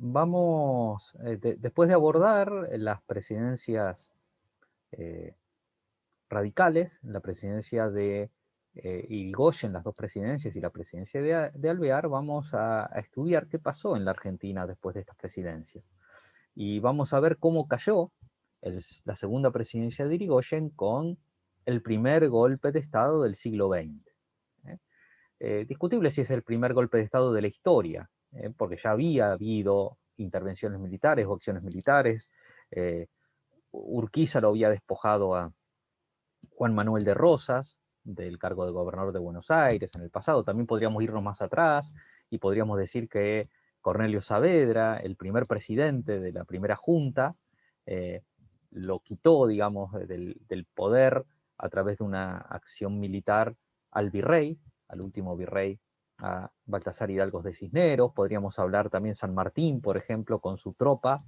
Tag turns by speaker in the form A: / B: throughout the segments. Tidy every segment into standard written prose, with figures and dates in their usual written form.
A: Vamos, después de abordar las presidencias eh, radicales, la presidencia de Irigoyen, las dos presidencias y la presidencia de Alvear, vamos a estudiar qué pasó en la Argentina después de estas presidencias. Y vamos a ver cómo cayó la segunda presidencia de Irigoyen con el primer golpe de Estado del siglo XX. ¿eh? Discutible si es el primer golpe de Estado de la historia, porque ya había habido intervenciones militares o acciones militares. eh, Urquiza lo había despojado a Juan Manuel de Rosas del cargo de gobernador de Buenos Aires en el pasado. También podríamos irnos más atrás y podríamos decir que Cornelio Saavedra, el primer presidente de la primera junta, eh, lo quitó, digamos, del poder a través de una acción militar al virrey, al último virrey, a Baltasar Hidalgo de Cisneros. Podríamos hablar también San Martín, por ejemplo, con su tropa,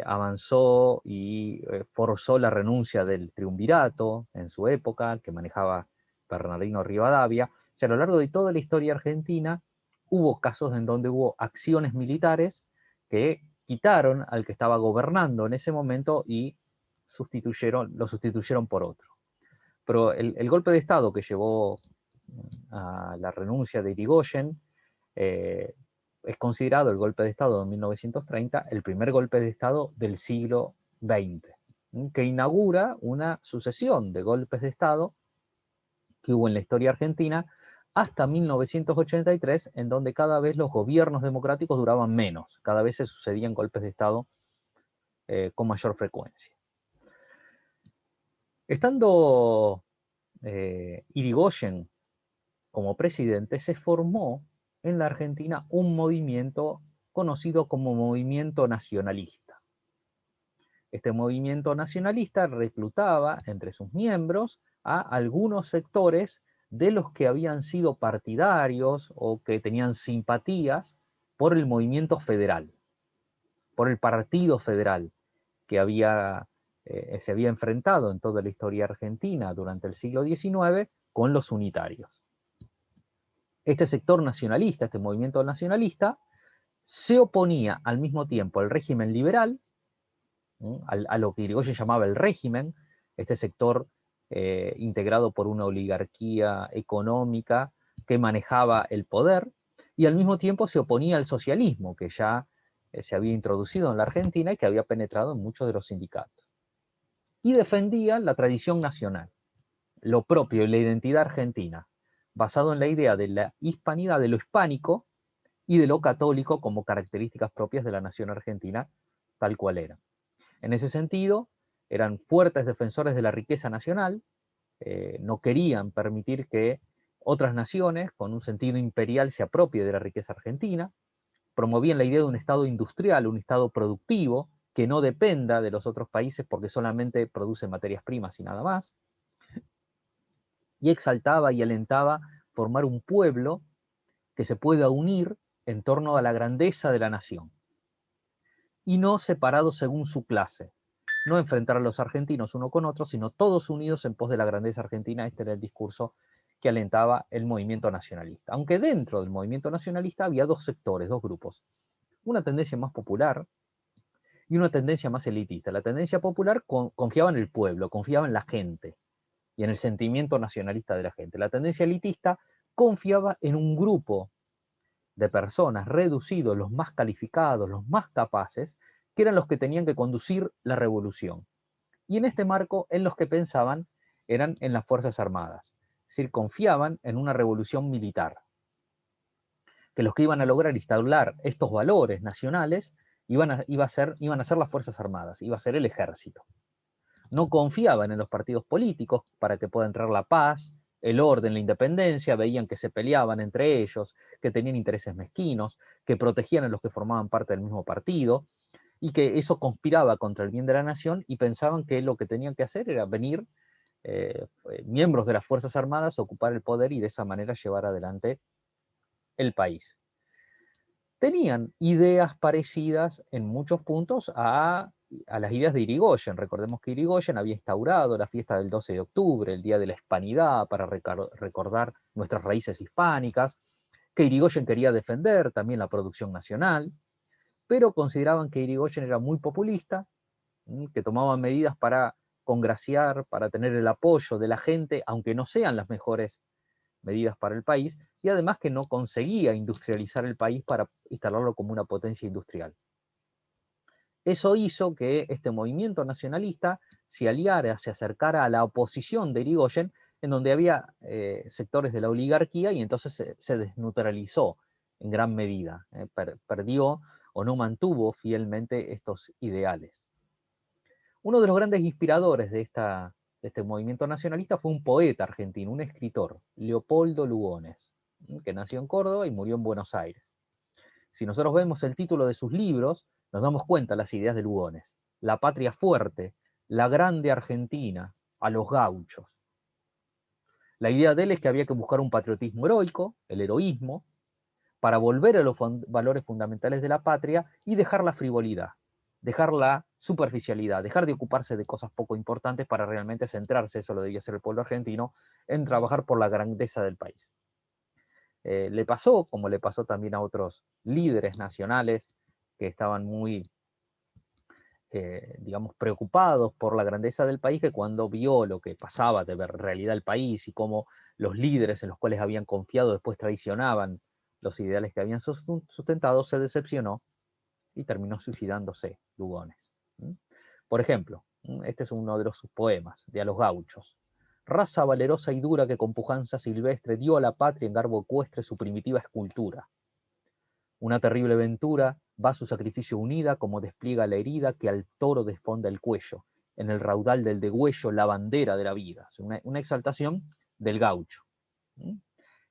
A: avanzó y forzó la renuncia del triunvirato en su época, que manejaba Bernardino Rivadavia. O sea, a lo largo de toda la historia argentina hubo casos en donde hubo acciones militares que quitaron al que estaba gobernando en ese momento y lo sustituyeron por otro. Pero el golpe de Estado que llevó a la renuncia de Irigoyen eh, es considerado el golpe de Estado de 1930 el primer golpe de Estado del siglo XX, que inaugura una sucesión de golpes de Estado que hubo en la historia argentina hasta 1983, en donde cada vez los gobiernos democráticos duraban menos, cada vez se sucedían golpes de Estado con mayor frecuencia. Estando Irigoyen como presidente, se formó en la Argentina un movimiento conocido como movimiento nacionalista. Este movimiento nacionalista reclutaba entre sus miembros a algunos sectores de los que habían sido partidarios o que tenían simpatías por el movimiento federal, por el partido federal que se había enfrentado en toda la historia argentina durante el siglo XIX con los unitarios. Este sector nacionalista, este movimiento nacionalista, se oponía al mismo tiempo al régimen liberal, a lo que Irigoyen llamaba el régimen, este sector integrado por una oligarquía económica que manejaba el poder, y al mismo tiempo se oponía al socialismo, que ya se había introducido en la Argentina y que había penetrado en muchos de los sindicatos. Y defendía la tradición nacional, lo propio y la identidad argentina, basado en la idea de la hispanidad, de lo hispánico y de lo católico como características propias de la nación argentina, tal cual era. En ese sentido, eran fuertes defensores de la riqueza nacional, no querían permitir que otras naciones con un sentido imperial se apropien de la riqueza argentina, promovían la idea de un Estado industrial, un Estado productivo, que no dependa de los otros países porque solamente produce materias primas y nada más, y exaltaba y alentaba formar un pueblo que se pueda unir en torno a la grandeza de la nación, y no separados según su clase. No enfrentar a los argentinos uno con otro, sino todos unidos en pos de la grandeza argentina. Este era el discurso que alentaba el movimiento nacionalista. Aunque dentro del movimiento nacionalista había dos sectores, dos grupos. Una tendencia más popular y una tendencia más elitista. La tendencia popular confiaba en el pueblo, confiaba en la gente y en el sentimiento nacionalista de la gente. La tendencia elitista confiaba en un grupo de personas reducidos, los más calificados, los más capaces, que eran los que tenían que conducir la revolución. Y en este marco, en los que pensaban eran en las Fuerzas Armadas. Es decir, confiaban en una revolución militar, que los que iban a lograr instaurar estos valores nacionales iban a ser las Fuerzas Armadas, iba a ser el ejército. No confiaban en los partidos políticos para que pueda entrar la paz, el orden, la independencia, veían que se peleaban entre ellos, que tenían intereses mezquinos, que protegían a los que formaban parte del mismo partido, y que eso conspiraba contra el bien de la nación, y pensaban que lo que tenían que hacer era venir miembros de las Fuerzas Armadas, ocupar el poder y de esa manera llevar adelante el país. Tenían ideas parecidas en muchos puntos a las ideas de Irigoyen. Recordemos que Irigoyen había instaurado la fiesta del 12 de octubre, el Día de la Hispanidad, para recordar nuestras raíces hispánicas, que Irigoyen quería defender también la producción nacional, pero consideraban que Irigoyen era muy populista, que tomaba medidas para congraciar, para tener el apoyo de la gente, aunque no sean las mejores medidas para el país, y además que no conseguía industrializar el país para instalarlo como una potencia industrial. Eso hizo que este movimiento nacionalista se aliara, se acercara a la oposición de Irigoyen, en donde había sectores de la oligarquía, y entonces se desneutralizó en gran medida, perdió o no mantuvo fielmente estos ideales. Uno de los grandes inspiradores de este movimiento nacionalista fue un poeta argentino, un escritor, Leopoldo Lugones, que nació en Córdoba y murió en Buenos Aires. Si nosotros vemos el título de sus libros, nos damos cuenta de las ideas de Lugones. La patria fuerte, la grande Argentina, a los gauchos. La idea de él es que había que buscar un patriotismo heroico, el heroísmo, para volver a los valores fundamentales de la patria y dejar la frivolidad, dejar la superficialidad, dejar de ocuparse de cosas poco importantes para realmente centrarse, eso lo debía hacer el pueblo argentino, en trabajar por la grandeza del país. Le pasó, como le pasó también a otros líderes nacionales que estaban muy, digamos, preocupados por la grandeza del país, que cuando vio lo que pasaba de ver realidad del país y cómo los líderes en los cuales habían confiado después traicionaban los ideales que habían sustentado, se decepcionó y terminó suicidándose, Lugones. Por ejemplo, este es uno de sus poemas, de A los gauchos. Raza valerosa y dura que con pujanza silvestre dio a la patria en garbo ecuestre su primitiva escultura. Una terrible ventura va su sacrificio unida como despliega la herida que al toro desfonda el cuello, en el raudal del degüello la bandera de la vida. Una exaltación del gaucho.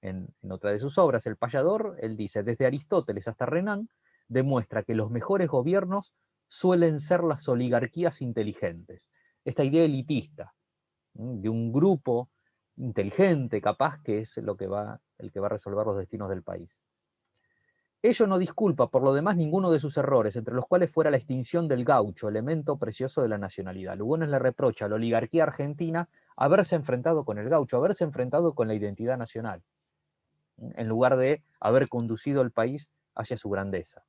A: En otra de sus obras, El payador, él dice, desde Aristóteles hasta Renan, demuestra que los mejores gobiernos suelen ser las oligarquías inteligentes. Esta idea elitista, de un grupo inteligente, capaz, que es el que va a resolver los destinos del país. Ello no disculpa, por lo demás, ninguno de sus errores, entre los cuales fuera la extinción del gaucho, elemento precioso de la nacionalidad. Lugones le reprocha a la oligarquía argentina haberse enfrentado con el gaucho, haberse enfrentado con la identidad nacional, en lugar de haber conducido el país hacia su grandeza.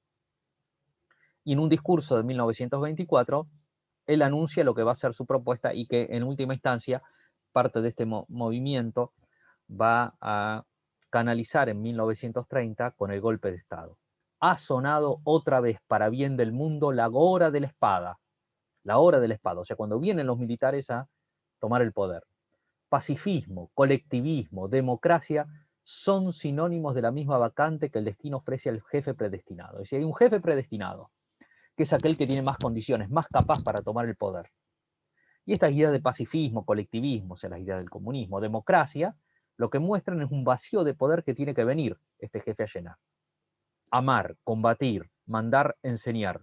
A: Y en un discurso de 1924, él anuncia lo que va a ser su propuesta y que en última instancia parte de este movimiento va a canalizar en 1930 con el golpe de Estado. Ha sonado otra vez para bien del mundo la hora de la espada. La hora de la espada, o sea, cuando vienen los militares a tomar el poder. Pacifismo, colectivismo, democracia son sinónimos de la misma vacante que el destino ofrece al jefe predestinado. Es decir, hay un jefe predestinado, que es aquel que tiene más condiciones, más capaz para tomar el poder. Y estas ideas de pacifismo, colectivismo, o sea, las ideas del comunismo, democracia, lo que muestran es un vacío de poder que tiene que venir este jefe a llenar. Amar, combatir, mandar, enseñar.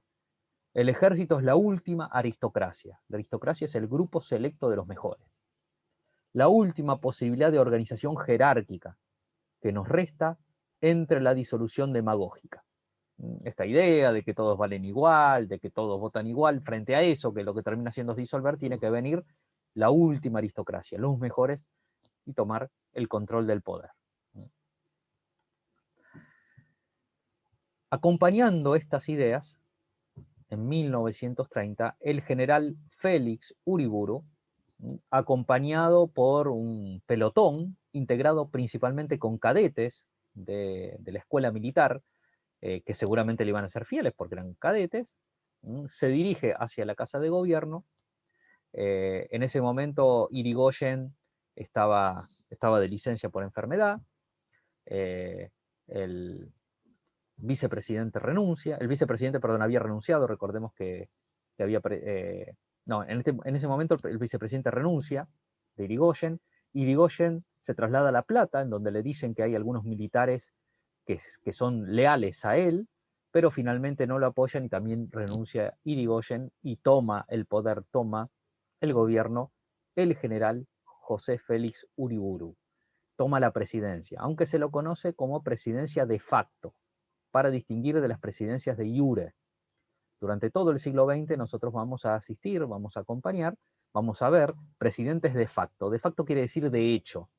A: El ejército es la última aristocracia. La aristocracia es el grupo selecto de los mejores. La última posibilidad de organización jerárquica que nos resta entre la disolución demagógica. Esta idea de que todos valen igual, de que todos votan igual, frente a eso, que lo que termina haciendo es disolver, tiene que venir la última aristocracia, los mejores, y tomar el control del poder. Acompañando estas ideas, en 1930, el general Félix Uriburu, acompañado por un pelotón integrado principalmente con cadetes de la escuela militar, que seguramente le iban a ser fieles porque eran cadetes, se dirige hacia la Casa de Gobierno. En ese momento Irigoyen estaba de licencia por enfermedad, el vicepresidente renuncia, el vicepresidente, perdón, había renunciado, recordemos que había, no, en ese momento el vicepresidente renuncia de Irigoyen se traslada a La Plata, en donde le dicen que hay algunos militares que son leales a él, pero finalmente no lo apoyan y también renuncia Irigoyen y toma el poder, toma el gobierno el general José Félix Uriburu. Toma la presidencia, aunque se lo conoce como presidencia de facto, para distinguir de las presidencias de iure. Durante todo el siglo XX nosotros vamos a asistir, vamos a acompañar, vamos a ver presidentes de facto. De facto quiere decir de hecho.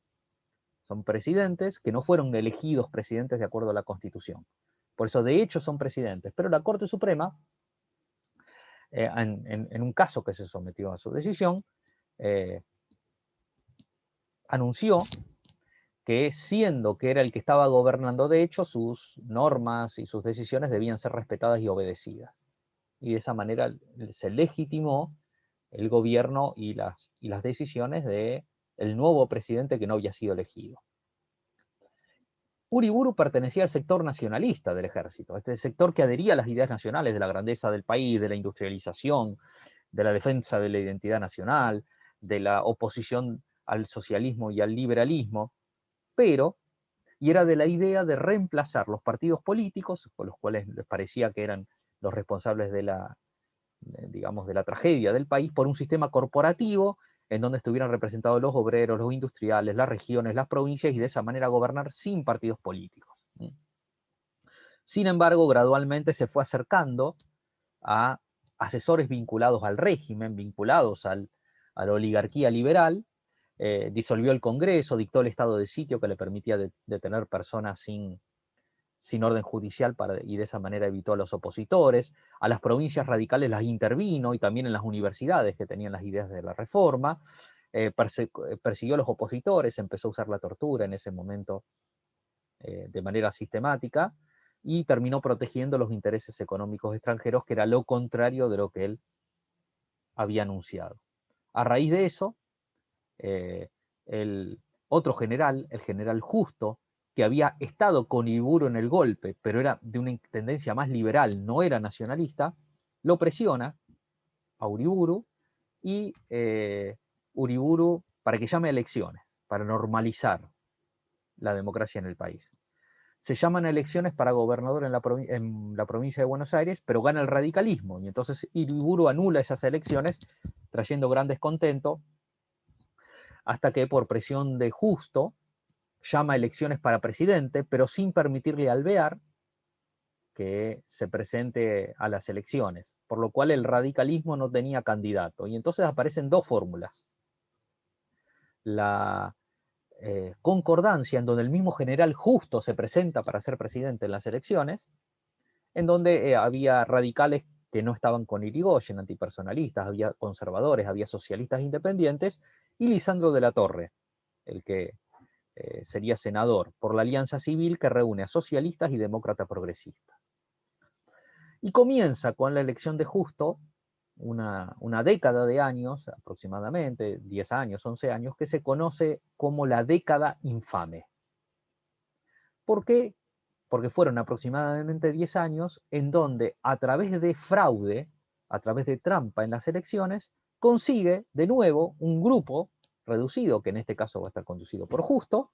A: Son presidentes que no fueron elegidos presidentes de acuerdo a la Constitución. Por eso, de hecho, son presidentes. Pero la Corte Suprema, en un caso que se sometió a su decisión, anunció que, siendo que era el que estaba gobernando de hecho, sus normas y sus decisiones debían ser respetadas y obedecidas. Y de esa manera se legitimó el gobierno y las decisiones del nuevo presidente que no había sido elegido. Uriburu pertenecía al sector nacionalista del ejército, este sector que adhería a las ideas nacionales de la grandeza del país, de la industrialización, de la defensa de la identidad nacional, de la oposición al socialismo y al liberalismo, y era de la idea de reemplazar los partidos políticos, con los cuales les parecía que eran los responsables de digamos, de la tragedia del país, por un sistema corporativo en donde estuvieran representados los obreros, los industriales, las regiones, las provincias, y de esa manera gobernar sin partidos políticos. Sin embargo, gradualmente se fue acercando a asesores vinculados al régimen, vinculados a la oligarquía liberal, disolvió el Congreso, dictó el estado de sitio que le permitía detener personas sin orden judicial y de esa manera evitó a los opositores. A las provincias radicales las intervino, y también en las universidades que tenían las ideas de la reforma. Persiguió a los opositores, empezó a usar la tortura en ese momento de manera sistemática, y terminó protegiendo los intereses económicos extranjeros, que era lo contrario de lo que él había anunciado. A raíz de eso, el otro general, el general Justo, que había estado con Uriburu en el golpe, pero era de una tendencia más liberal, no era nacionalista, lo presiona a Uriburu, y Uriburu, para que llame a elecciones, para normalizar la democracia en el país. Se llaman elecciones para gobernador en la provincia de Buenos Aires, pero gana el radicalismo, y entonces Uriburu anula esas elecciones, trayendo gran descontento, hasta que, por presión de Justo, llama a elecciones para presidente, pero sin permitirle a Alvear que se presente a las elecciones, por lo cual el radicalismo no tenía candidato. Y entonces aparecen dos fórmulas. La concordancia, en donde el mismo general Justo se presenta para ser presidente en las elecciones, en donde había radicales que no estaban con Irigoyen, antipersonalistas, había conservadores, había socialistas independientes, y Lisandro de la Torre, el que sería senador por la Alianza Civil, que reúne a socialistas y demócratas progresistas. Y comienza con la elección de Justo una década de años, aproximadamente 10 años, 11 años, que se conoce como la década infame. ¿Por qué? Porque fueron aproximadamente 10 años en donde, a través de fraude, a través de trampa en las elecciones, consigue de nuevo un grupo reducido, que en este caso va a estar conducido por Justo,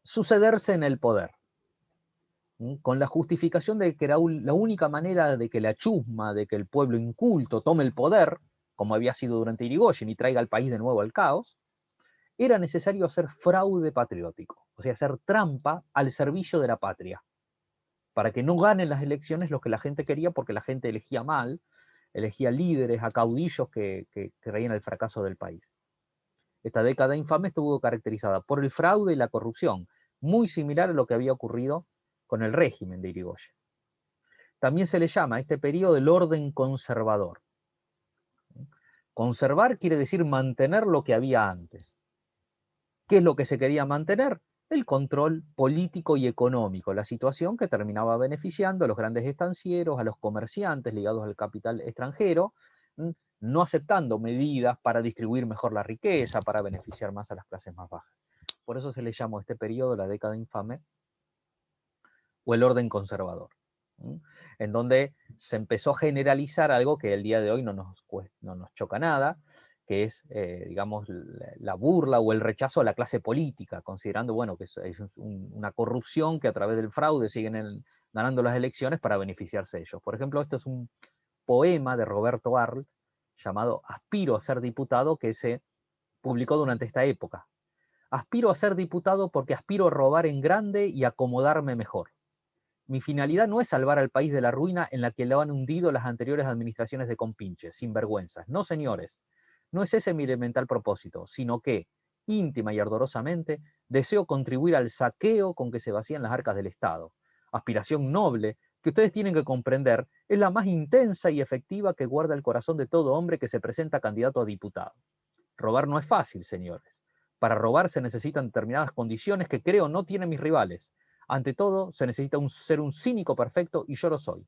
A: sucederse en el poder, con la justificación de que era la única manera de que la chusma, de que el pueblo inculto tome el poder, como había sido durante Irigoyen, y traiga al país de nuevo al caos. Era necesario hacer fraude patriótico, o sea, hacer trampa al servicio de la patria, para que no ganen las elecciones lo que la gente quería, porque la gente elegía mal, elegía líderes, a caudillos que creían el fracaso del país. Esta década infame estuvo caracterizada por el fraude y la corrupción, muy similar a lo que había ocurrido con el régimen de Irigoyen. También se le llama a este periodo el orden conservador. Conservar quiere decir mantener lo que había antes. ¿Qué es lo que se quería mantener? El control político y económico, la situación que terminaba beneficiando a los grandes estancieros, a los comerciantes ligados al capital extranjero, no aceptando medidas para distribuir mejor la riqueza, para beneficiar más a las clases más bajas. Por eso se le llamó a este periodo la década infame o el orden conservador, en donde se empezó a generalizar algo que el día de hoy no nos choca nada, que es, digamos, la burla o el rechazo a la clase política, considerando, bueno, que es una corrupción que a través del fraude siguen ganando las elecciones para beneficiarse de ellos. Por ejemplo, este es un poema de Roberto Arlt llamado Aspiro a ser diputado, que se publicó durante esta época. Aspiro a ser diputado porque aspiro a robar en grande y acomodarme mejor. Mi finalidad no es salvar al país de la ruina en la que lo han hundido las anteriores administraciones de compinches, sinvergüenzas. No, señores, no es ese mi elemental propósito, sino que, íntima y ardorosamente, deseo contribuir al saqueo con que se vacían las arcas del Estado, aspiración noble, que ustedes tienen que comprender, es la más intensa y efectiva que guarda el corazón de todo hombre que se presenta candidato a diputado. Robar no es fácil, señores. Para robar se necesitan determinadas condiciones que creo no tienen mis rivales. Ante todo, se necesita ser un cínico perfecto y yo lo soy.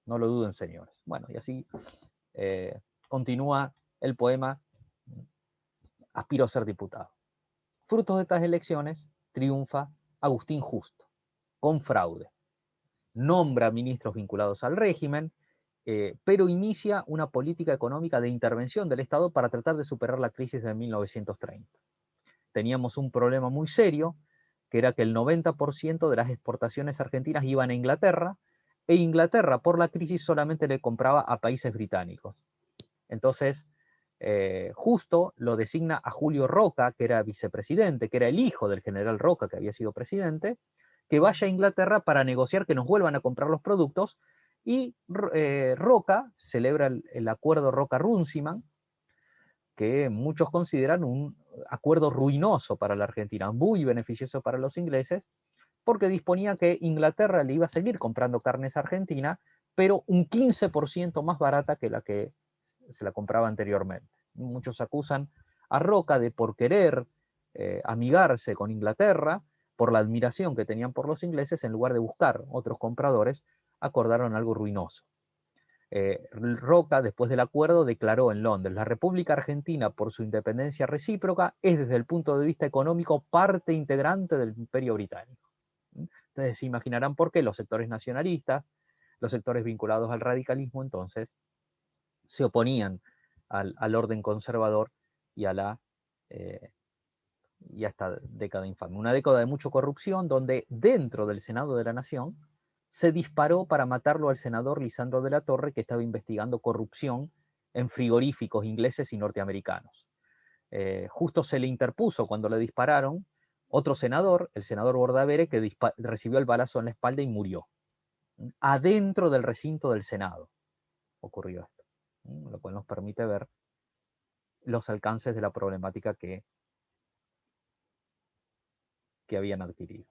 A: No lo duden, señores. Bueno, y así continúa el poema Aspiro a ser diputado. Frutos de estas elecciones, triunfa Agustín Justo, con fraude. Nombra ministros vinculados al régimen, pero inicia una política económica de intervención del Estado para tratar de superar la crisis de 1930. Teníamos un problema muy serio, que era que el 90% de las exportaciones argentinas iban a Inglaterra, e Inglaterra por la crisis solamente le compraba a países británicos. Entonces, Justo lo designa a Julio Roca, que era vicepresidente, que era el hijo del general Roca, que había sido presidente, que vaya a Inglaterra para negociar que nos vuelvan a comprar los productos, y Roca celebra el acuerdo Roca-Runciman, que muchos consideran un acuerdo ruinoso para la Argentina, muy beneficioso para los ingleses, porque disponía que Inglaterra le iba a seguir comprando carnes a Argentina, pero un 15% más barata que la que se la compraba anteriormente. Muchos acusan a Roca de por querer amigarse con Inglaterra, por la admiración que tenían por los ingleses, en lugar de buscar otros compradores, acordaron algo ruinoso. Roca, después del acuerdo, declaró en Londres: la República Argentina, por su independencia recíproca, es desde el punto de vista económico parte integrante del Imperio Británico. Entonces se imaginarán por qué los sectores nacionalistas, los sectores vinculados al radicalismo, entonces se oponían al orden conservador y y a esta década infame. Una década de mucha corrupción, donde dentro del Senado de la Nación se disparó para matarlo al senador Lisandro de la Torre, que estaba investigando corrupción en frigoríficos ingleses y norteamericanos. Justo se le interpuso cuando le dispararon otro senador, el senador Bordavere, que recibió el balazo en la espalda y murió. Adentro del recinto del Senado ocurrió esto, lo cual nos permite ver los alcances de la problemática que habían adquirido.